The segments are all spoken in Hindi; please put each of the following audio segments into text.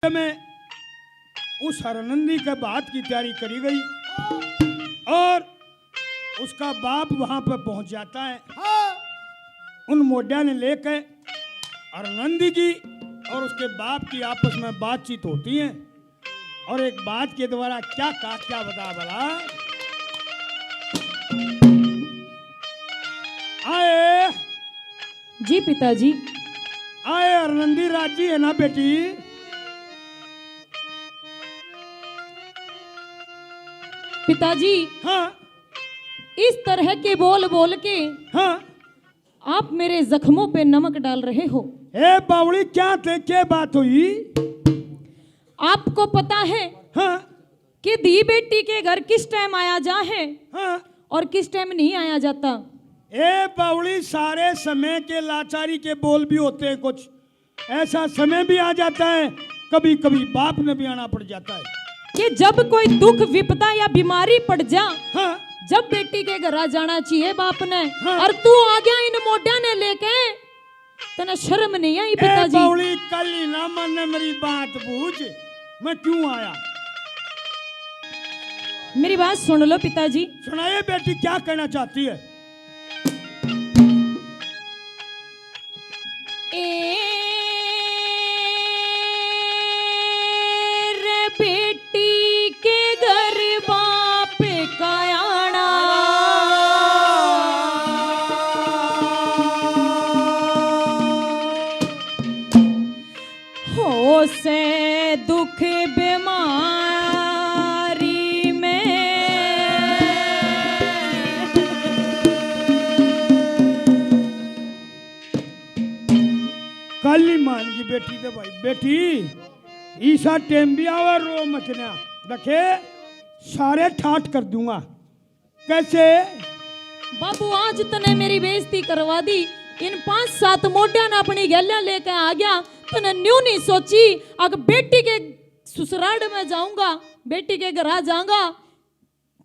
में उस हरनंदी के बात की तैयारी करी गई और उसका बाप वहां पर पहुंच जाता है। उन मोड्या ने लेकर हरनंदी की और उसके बाप की आपस में बातचीत होती है और एक बात के द्वारा क्या कहा क्या बता भला। आए जी पिताजी। आए हरनंदी राजी है ना बेटी? पिताजी हाँ इस तरह के बोल बोल के हाँ। आप मेरे जख्मों पे नमक डाल रहे हो। ए बावड़ी क्या थे क्या बात हुई? आपको पता है हाँ कि दी बेटी के घर किस टाइम आया जा है हाँ। और किस टाइम नहीं आया जाता। ए बावड़ी सारे समय के लाचारी के बोल भी होते हैं, कुछ ऐसा समय भी आ जाता है, कभी कभी बाप ने भी आना पड़ जाता है कि जब कोई दुख विपदा या बीमारी पड़ जा हाँ जब बेटी के घर आ जाना चाहिए बाप ने। हाँ। और तू आ गया इन मोड्या ने लेके, तने शर्म नहीं आई पिताजी? बावड़ी कल ही ना मन मेरी बात पूछ, मैं क्यों आया? मेरी बात सुन लो पिताजी। सुनाइए बेटी क्या कहना चाहती है? रे बेटी के घर बाप का आना हो से दुख बीमारी में कल ही मान गई बेटी तो भाई बेटी ईसा टेम भी आवा रो मचना रखे सारे ठाट कर दूंगा। कैसे? बाबू आज तने मेरी बेइज्जती करवा दी। इन 5-7 मोटिया ने अपनी गैलियां लेकर आ गया, तने न्यू नहीं सोची अगर बेटी के ससुराल में जाऊंगा, बेटी के घर आ जाऊंगा,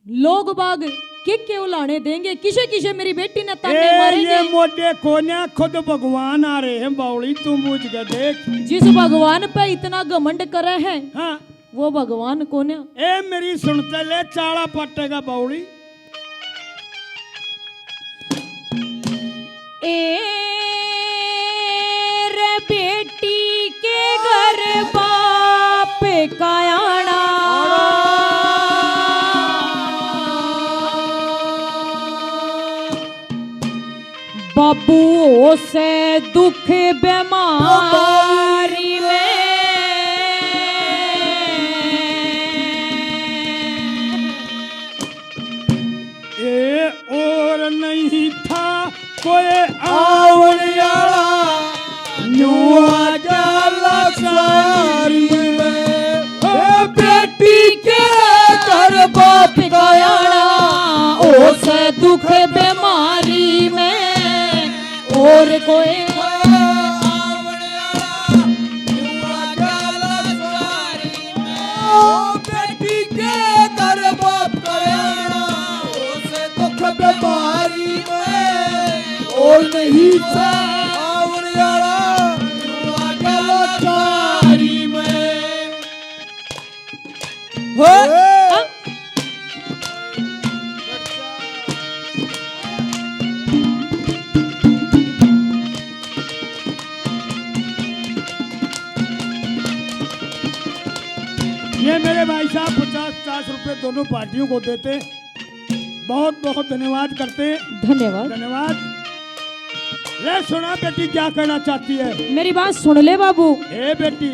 लोग बाग के उलाने देंगे, किसे किसे मेरी बेटी ने ताने मारेंगे। ये मोटे कोन्या खुद भगवान आ रहे हैं बावड़ी, तू पूछ के देख। जिस भगवान पे इतना घमंड करे है हाँ वो भगवान कौन है? ए मेरी सुनते ले चाड़ा पटेगा बावड़ी। रे बेटी के घर बाप का आना बाबू से दुख बीमारी में ए और नहीं था कोई आवड़ियाला नुआ जाला सारी में। ए बेटी के घर बाप का आना ओ से दुख बीमारी में और कोई बेटी के दर बाप कयाना उसे दुख बीमारी में और नहीं था आवड़ियाला गलचारी में। ये मेरे भाई साहब 50-50 रुपए दोनों पार्टियों को देते, बहुत बहुत धन्यवाद करते। धन्यवाद। धन्यवाद। ले सुना बेटी क्या कहना चाहती है? मेरी बात सुन ले बाबू। ए बेटी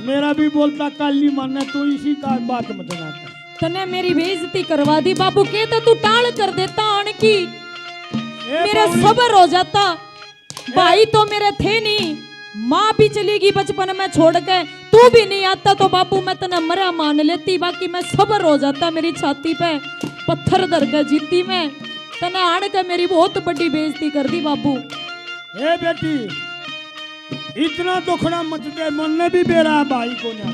मेरा भी बोलता कल नहीं मानना, तू इसी का बात मत बनाता। तने मेरी बेइज्जती करवा दी बाबू, के तो तू टाल कर देता आन की, मेरा सब्र हो जाता। भाई तो मेरे थे नहीं, माँ भी चली गई बचपन में छोड़ के, तू भी नहीं आता तो बाबू मैं तने मरा मान लेती, बाकी मैं सब्र हो जाता। मेरी छाती पे पत्थर धर के जीती मैं, तने आड़ के मेरी बहुत बड़ी बेइज्जती कर दी बाबू। ए बेटी इतना दुखड़ा मत दे, मन ने भी बेरा भाई को ना।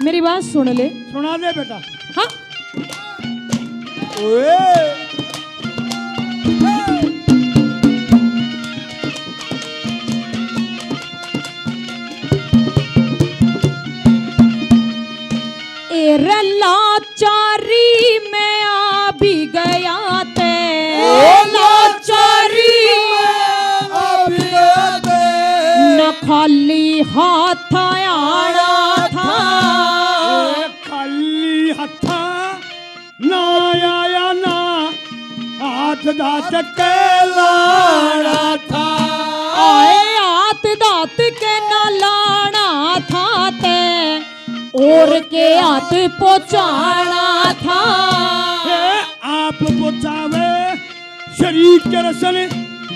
मेरी बात सुन ले। सुना दे बेटा। हाँ ओए एरे लाचारी में आ भी गया ते लाचारी न खाली हाथ आना था खाली हथा ना आया ना हाथ दात के लाना था आए हाथ दात के न लाना था ते और के हाथ पहुंचाना था आप पहुंचावे शरीर के रसन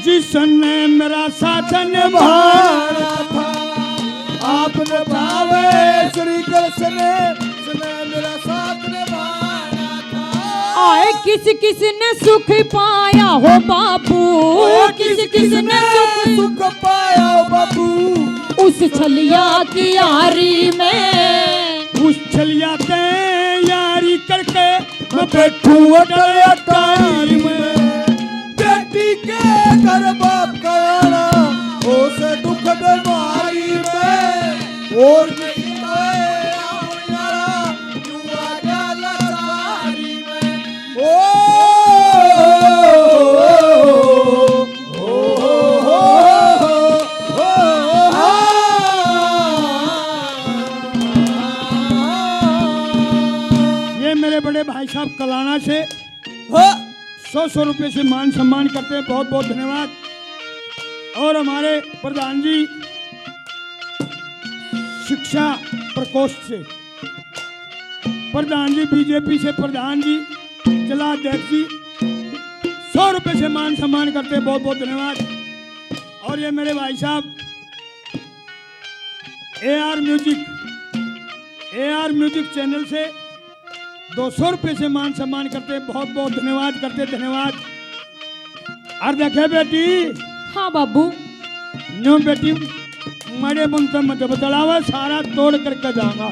जिसने मेरा साथ निभाना था आपने भावे श्री कृष्ण ने मेरा साथ निभाना था। आए किस किस ने सुख पाया हो बाबू किस किस ने सुख पाया हो बाबू उस छलिया की यारी में उस छलिया के यारी करके मैं बैठू अटल अटारी में बेटी के घर बाप का आना उसे दुख बीमारी में और नहीं गए आओ यारा जुआ जाला सारी में ये मेरे बड़े भाई साहब कलाना से 100 रुपए से मान सम्मान करते हैं, बहुत बहुत धन्यवाद। और हमारे प्रधान जी शिक्षा प्रकोष्ठ से, प्रधान जी बीजेपी से, प्रधान जी जिला अध्यक्ष जी 100 रुपए से मान सम्मान करते हैं, बहुत बहुत धन्यवाद। और ये मेरे भाई साहब AR म्यूजिक चैनल से 200 रुपए से मान सम्मान करते, बहुत बहुत धन्यवाद करते, धन्यवाद। और देखे बेटी, हाँ बाबू न्यू बेटी मरे मन से मत बतलावा, सारा तोड़ करके जाऊंगा।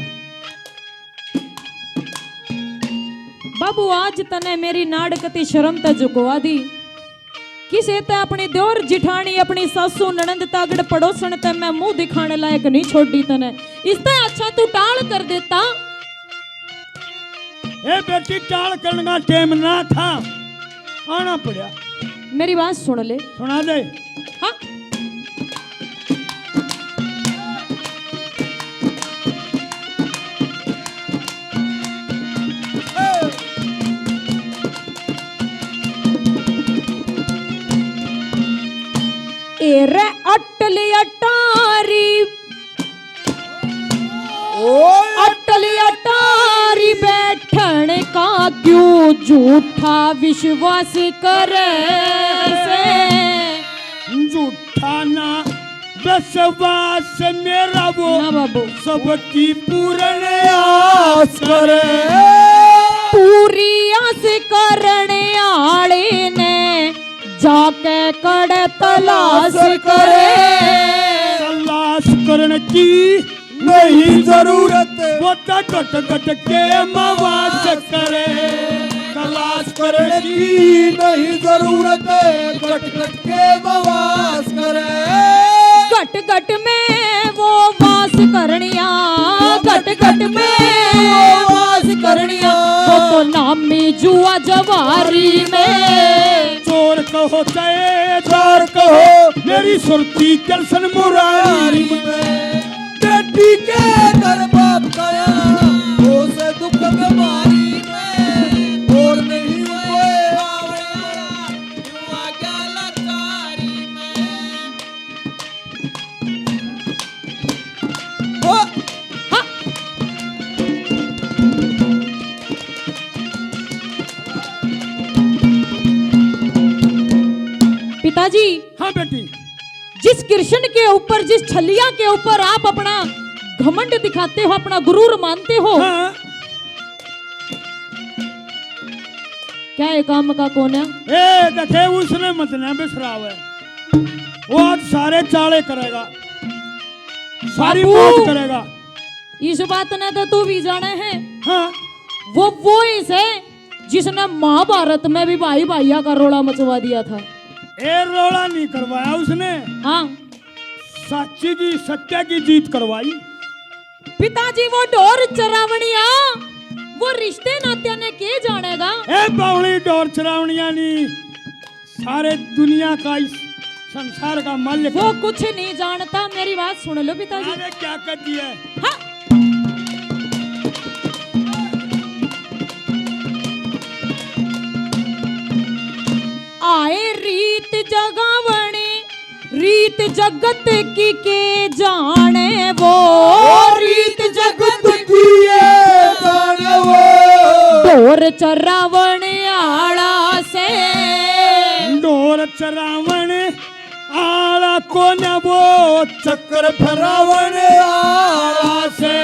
बाबू आज तने मेरी नाड़कती शर्म त झुकवा दी, किसे ते अपनी देवर जिठानी अपनी सासू ननंद तागड़ पड़ोसन ते मैं मुंह दिखाने लायक नहीं छोड़ी तने, इससे अच्छा तू टाल कर देता। ए बेटी टाल करने का टाइम ना था, आना पड़ा। मेरी बात सुन ले। सुना दे। हाँ एरे अटली अटारी अटली अटारी बैठन का क्यों झूठा विश्वास करे से झूठा ना विश्वास मेरा वो ना बाबू सबकी पूर्ण आस करे, पूरी आस करने आले ने जाके कड़ तलाश करे, तलाश करने की नहीं जरूरत, वो घट घट के मवास करे, तलाश करने की नहीं जरूरत घट घट के बवास करे, घट घट में वो वास करनिया, घट घट में वो वास करनिया, वो तो नामी जुआ जवारी में चोर कहो चाहे चार कहो मेरी सुरती कृष्ण मुरारी में, बेटी के घर बाप का उसे दुख बीमारी में और नहीं हुए आवड़ा जुआ जाला सारी में। हाँ पिताजी, हाँ बेटी, जिस कृष्ण के ऊपर जिस छलिया के ऊपर आप अपना घमंड दिखाते हो, अपना गुरूर मानते हो, हाँ क्या ये काम का कौन है? ए देखे उसने मत ना बिसरावे, वो आज सारे चाले करेगा, सारी बाबू। बात करेगा। इस बात ने तो तू भी जाने है, हाँ वो इसे जिसने महाभारत में भी भाई भाइया का रोड़ा मचवा दिया था। ए रोड़ा नहीं करवाया उसने, हाँ सच्ची की सत्य की जीत करवाई। पिताजी वो ढोर चरावनिया वो रिश्ते नात्या ने के जानेगा। ए बावली डोर चरावनिया नी सारे दुनिया का इस संसार का मालिक वो कुछ नहीं जानता। मेरी बात सुन लो पिताजी। अरे क्या कर दिया हाँ। आए रीत जगावणे रीत जगत की के जाने वो रीत जगत की जाने वो ढोर चरावण आला से डोर चरावण आला को न वो चक्कर फरावण आला से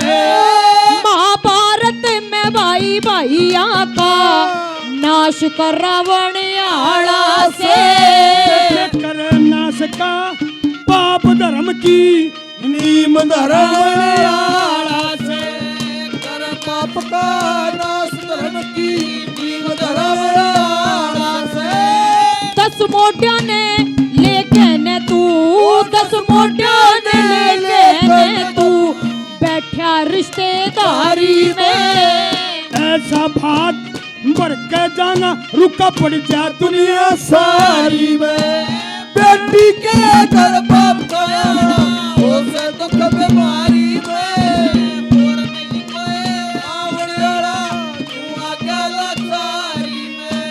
महाभारत में भाई भाइया का नाश करावण आला से कर नाश का पाप धर्म की नीम धरावण आला से कर पाप का नाश धर्म की नीम धरावण आला से 10 मोटिया ने लेके ने तू 10 मोटिया ने लेके ने तू बैठा रिश्तेदारी में ऐसा भाग भर के जाना रुका पड़ जा दुनिया सारी में बेटी के घर बाप गया उसे दुख बीमारी में और नहीं कोई आवड़ वाला तू आगे लाचारी में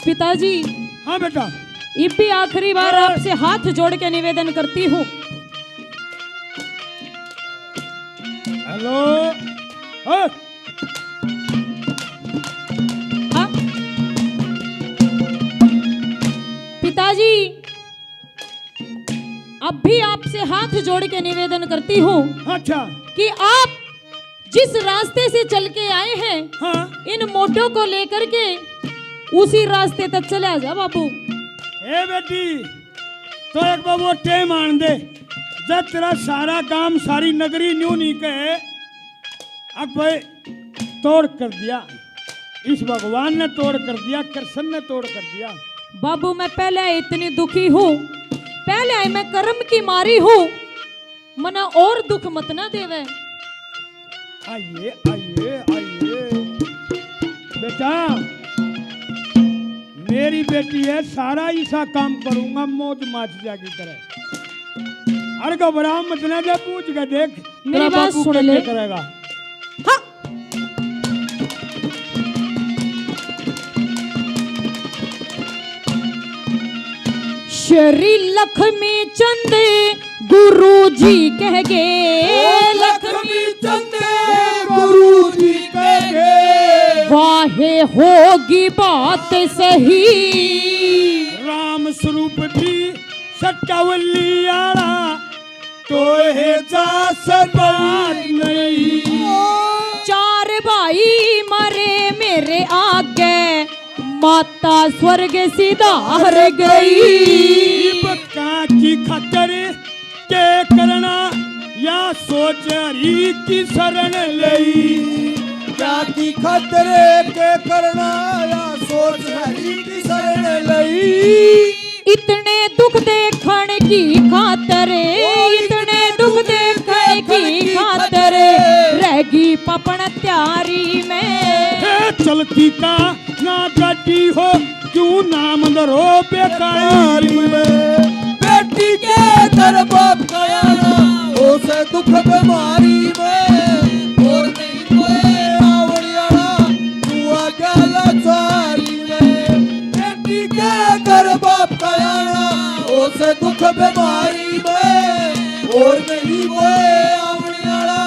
पिताजी हाँ बेटा इब भी आखिरी बार आपसे हाथ जोड़ के निवेदन करती हूँ। हेलो हाँ? हाँ? पिताजी अब भी आपसे हाथ जोड़ के निवेदन करती हूँ अच्छा कि आप जिस रास्ते से चल के आए हैं हाँ इन मोटों को लेकर के उसी रास्ते तक चले जा बाबू। ए बेटी तो एक बार वो टेम आन दे जब तेरा सारा काम सारी नगरी न्यू नहीं कहे अब भाई तोड़ कर दिया इस भगवान ने तोड़ कर दिया कृष्ण ने तोड़ कर दिया। बाबू मैं पहले इतनी दुखी हूँ पहले मैं कर्म की मारी हूँ मना और दुख मत ना देवे। आइए आइए आइए बेटा मेरी बेटी है सारा ऐसा काम करूंगा मौज माचिया की तरह। अरे घबरा मत ना दे पूछ के देख मेरी तेरा बात बापू सुन क्या ले। करेगा। हाँ। श्री लक्ष्मी चंद गुरु जी कह गे लक्ष्मी चंद गुरु जी कहे वाहे होगी बात सही राम स्वरूप भी सट्टावली आला तो है जा सबात नहीं। 4 भाई मरे मेरे आगे माता स्वर्ग सिधार गई। बक्का की खतर के करना या सोच हरी की शरण लई क्या की खतरे के करना या सोच हरी की शरण लई। इतने दुख देखने की खातर इतने दुख देखने की खातर रहेगी पपन त्यारी में। चलती का ना गाड़ी हो क्यों नाम दरो बेकारी में। बेटी के घर बाप गया उसे दुख बीमारी में और नहीं कोई आवड़ियाला तू आगे लाचारी में। बेटी के घर बाप गया उसे दुख बीमारी में और नहीं कोई आवड़ियाला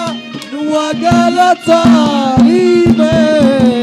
तू आगे लाचारी में।